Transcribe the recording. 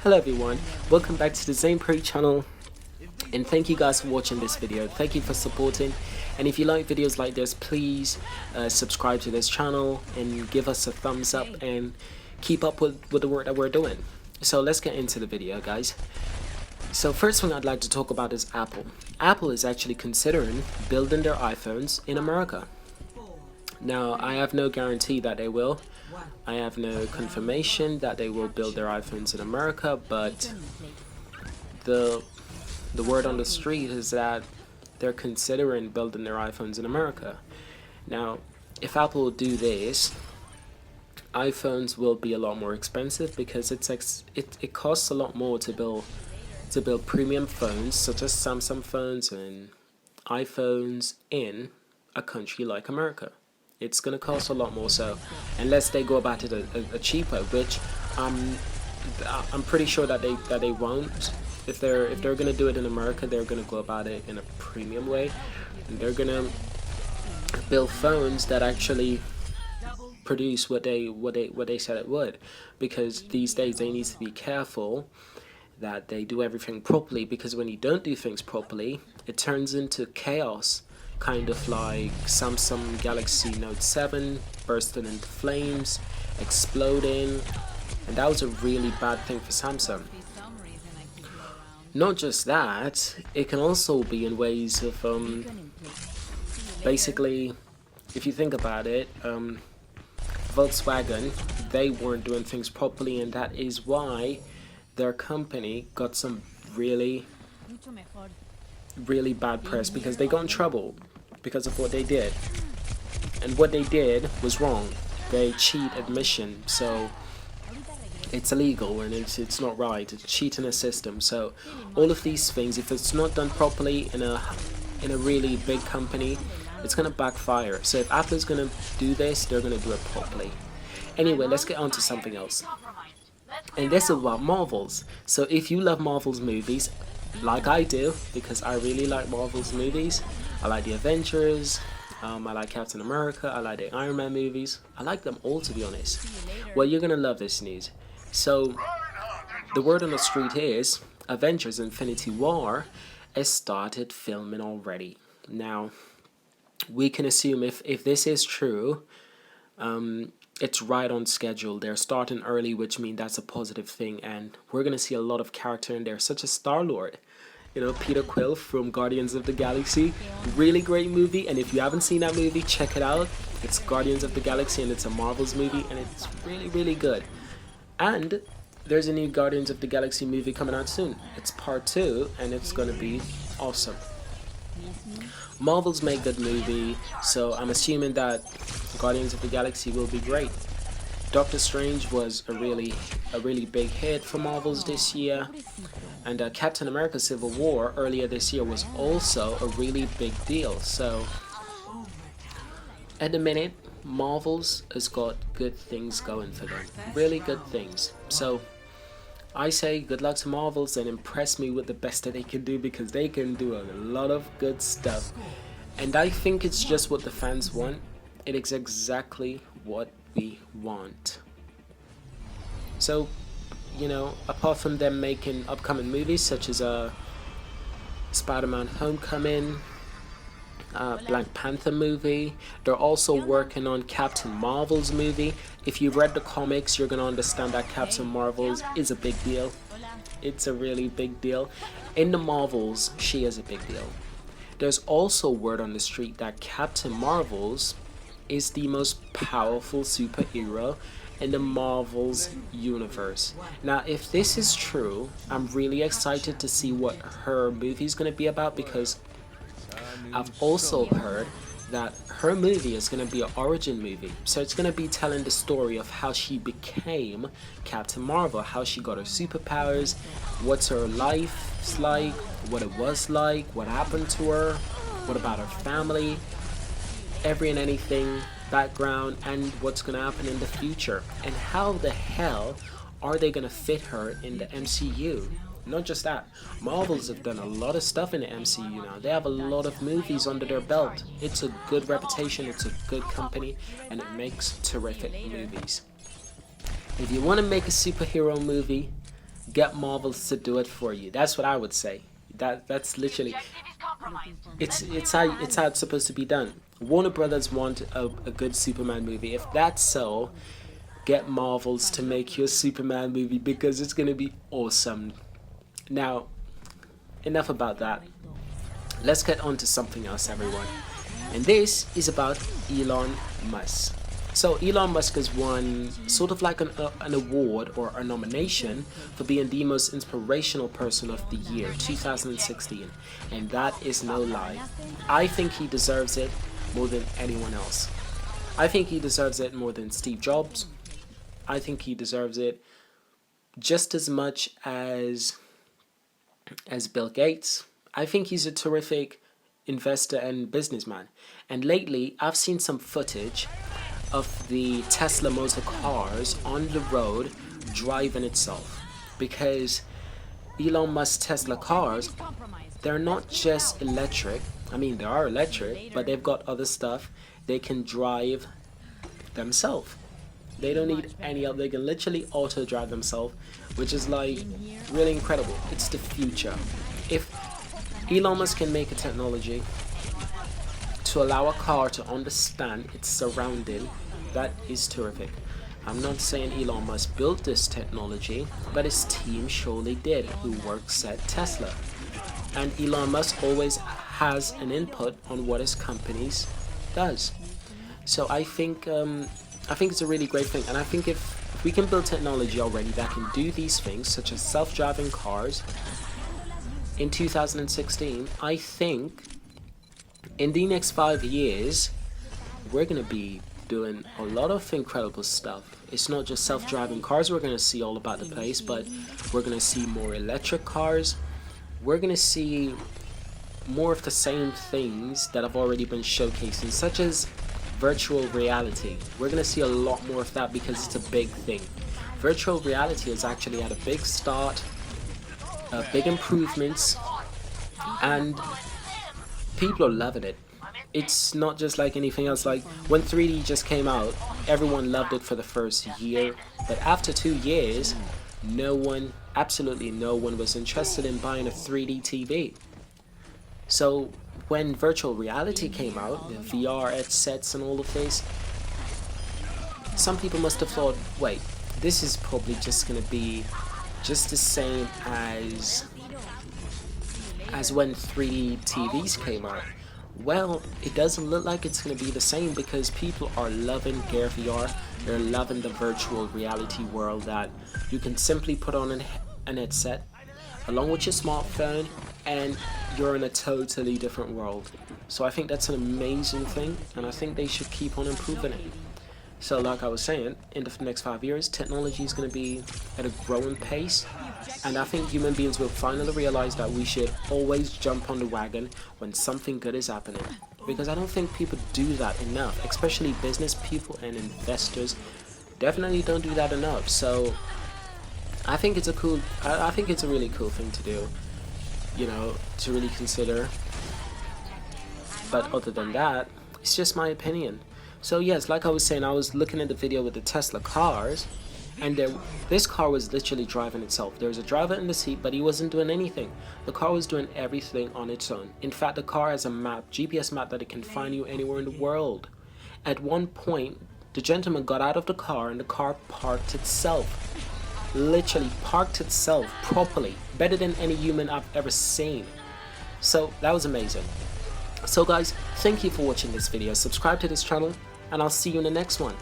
Hello everyone, welcome back to the Zane Prairie channel, and thank you guys for watching this video. Thank you for supporting, and if you like videos like this, please subscribe to this channel and give us a thumbs up and keep up with the work that we're doing. So let's get into the video, guys. So first thing I'd like to talk about is Apple. Apple is actually considering building their iPhones in America. Now, I have no guarantee that they will. I have no confirmation that they will build their iPhones in America, but the word on the street is that they're considering building their iPhones in America. Now, if Apple do this, iPhones will be a lot more expensive because it costs a lot more to build premium phones such as Samsung phones and iPhones in a country like America. It's gonna cost a lot more, so unless they go about it a cheaper, which I'm pretty sure that they won't. If they're gonna do it in America, they're gonna go about it in a premium way, and they're gonna build phones that actually produce what they said it would, because these days they need to be careful that they do everything properly, because when you don't do things properly, it turns into chaos. Kind of like Samsung Galaxy Note 7 bursting into flames, exploding, and that was a really bad thing for Samsung. Not just that, it can also be in ways of basically, if you think about it, Volkswagen, they weren't doing things properly, and that is why their company got some really bad press, because they got in trouble because of what they did, and what they did was wrong. They cheat admission, so it's illegal and it's not right. It's cheating a system. So all of these things, if it's not done properly in a really big company, it's gonna backfire. So if Apple's gonna do this, they're gonna do it properly. Anyway, let's get on to something else, and this is about Marvels. So if you love Marvel's movies, like I do, because I really like Marvel's movies. I like the Avengers, I like Captain America, I like the Iron Man movies. I like them all, to be honest. Well, you're gonna love this news. So the word on the street is Avengers Infinity War has started filming already. Now, we can assume if this is true, it's right on schedule. They're starting early, which means that's a positive thing, and we're gonna see a lot of character in there, such as Star-Lord. You know, Peter Quill from Guardians of the Galaxy. Really great movie, and if you haven't seen that movie, check it out. It's Guardians of the Galaxy, and it's a Marvel's movie, and it's really good. And there's a new Guardians of the Galaxy movie coming out soon. It's part 2, and it's gonna be awesome. Marvel's make good movie, so I'm assuming that Guardians of the Galaxy will be great. Doctor Strange was a really big hit for Marvel's this year, and Captain America Civil War earlier this year was also a really big deal. So at the minute, Marvel's has got good things going for them, really good things. So I say good luck to Marvels, and impress me with the best that they can do, because they can do a lot of good stuff, and I think it's just what the fans want. It is exactly what we want. So, you know, apart from them making upcoming movies such as Spider-Man Homecoming, Black Panther movie, they're also working on Captain Marvel's movie. If you've read the comics, you're gonna understand that Captain Marvel's is a big deal. It's a really big deal. In the Marvels, she is a big deal. There's also word on the street that Captain Marvel's is the most powerful superhero in the Marvel's universe. Now, if this is true, I'm really excited to see what her movie is going to be about, because I've also heard that her movie is going to be an origin movie. So it's going to be telling the story of how she became Captain Marvel, how she got her superpowers, what's her life like, what it was like, what happened to her, what about her family, every and anything, background, and what's going to happen in the future, and how the hell are they going to fit her in the MCU. Not just that, Marvels have done a lot of stuff in the MCU now. They have a lot of movies under their belt. It's a good reputation, it's a good company, and it makes terrific movies. If you want to make a superhero movie, get Marvel to do it for you. That's what I would say. That's literally it's how it's supposed to be done. Warner Brothers want a good Superman movie. If that's so, get Marvels to make your Superman movie because it's gonna be awesome. Now, enough about that. Let's get on to something else, everyone. And this is about Elon Musk. So Elon Musk has won sort of like an award or a nomination for being the most inspirational person of the year 2016, and that is no lie. I think he deserves it more than anyone else. I think he deserves it more than Steve Jobs. I think he deserves it just as much as Bill Gates. I think he's a terrific investor and businessman. And lately, I've seen some footage of the Tesla motor cars on the road driving itself, because Elon Musk's Tesla cars, they're not just electric. I mean, they are electric, but they've got other stuff. They can drive themselves. They don't need any other. They can literally auto drive themselves, which is like really incredible. It's the future. If Elon Musk can make a technology to allow a car to understand its surrounding, that is terrific. I'm not saying Elon Musk built this technology, but his team surely did, who works at Tesla. And Elon Musk always has an input on what his companies does. So I think it's a really great thing. And I think if we can build technology already that can do these things, such as self-driving cars, in 2016, I think in the next 5 years, we're going to be doing a lot of incredible stuff. It's not just self-driving cars we're going to see all about the place, but we're going to see more electric cars. We're going to see more of the same things that have already been showcasing, such as virtual reality. We're going to see a lot more of that because it's a big thing. Virtual reality has actually had a big start, big improvements, and people are loving it. It's not just like anything else. Like when 3D just came out, everyone loved it for the first year, but after 2 years, absolutely no one was interested in buying a 3D TV. So when virtual reality came out, the VR headsets and all of this, some people must have thought, wait, this is probably just going to be just the same as when 3D TVs came out. Well, it doesn't look like it's going to be the same, because people are loving Gear VR. They're loving the virtual reality world that you can simply put on an headset along with your smartphone and you're in a totally different world. So I think that's an amazing thing, and I think they should keep on improving it. So like I was saying, in the next 5 years, technology is going to be at a growing pace, and I think human beings will finally realize that we should always jump on the wagon when something good is happening. Because I don't think people do that enough, especially business people and investors definitely don't do that enough. So I think it's a really cool thing to do, to really consider. But other than that, it's just my opinion. So yes, like I was saying, I was looking at the video with the Tesla cars, and this car was literally driving itself. There was a driver in the seat, but he wasn't doing anything. The car was doing everything on its own. In fact, the car has a map, GPS map, that it can find you anywhere in the world. At one point, the gentleman got out of the car and the car parked itself. Literally parked itself properly, better than any human I've ever seen. So that was amazing. So guys, thank you for watching this video. Subscribe to this channel, and I'll see you in the next one.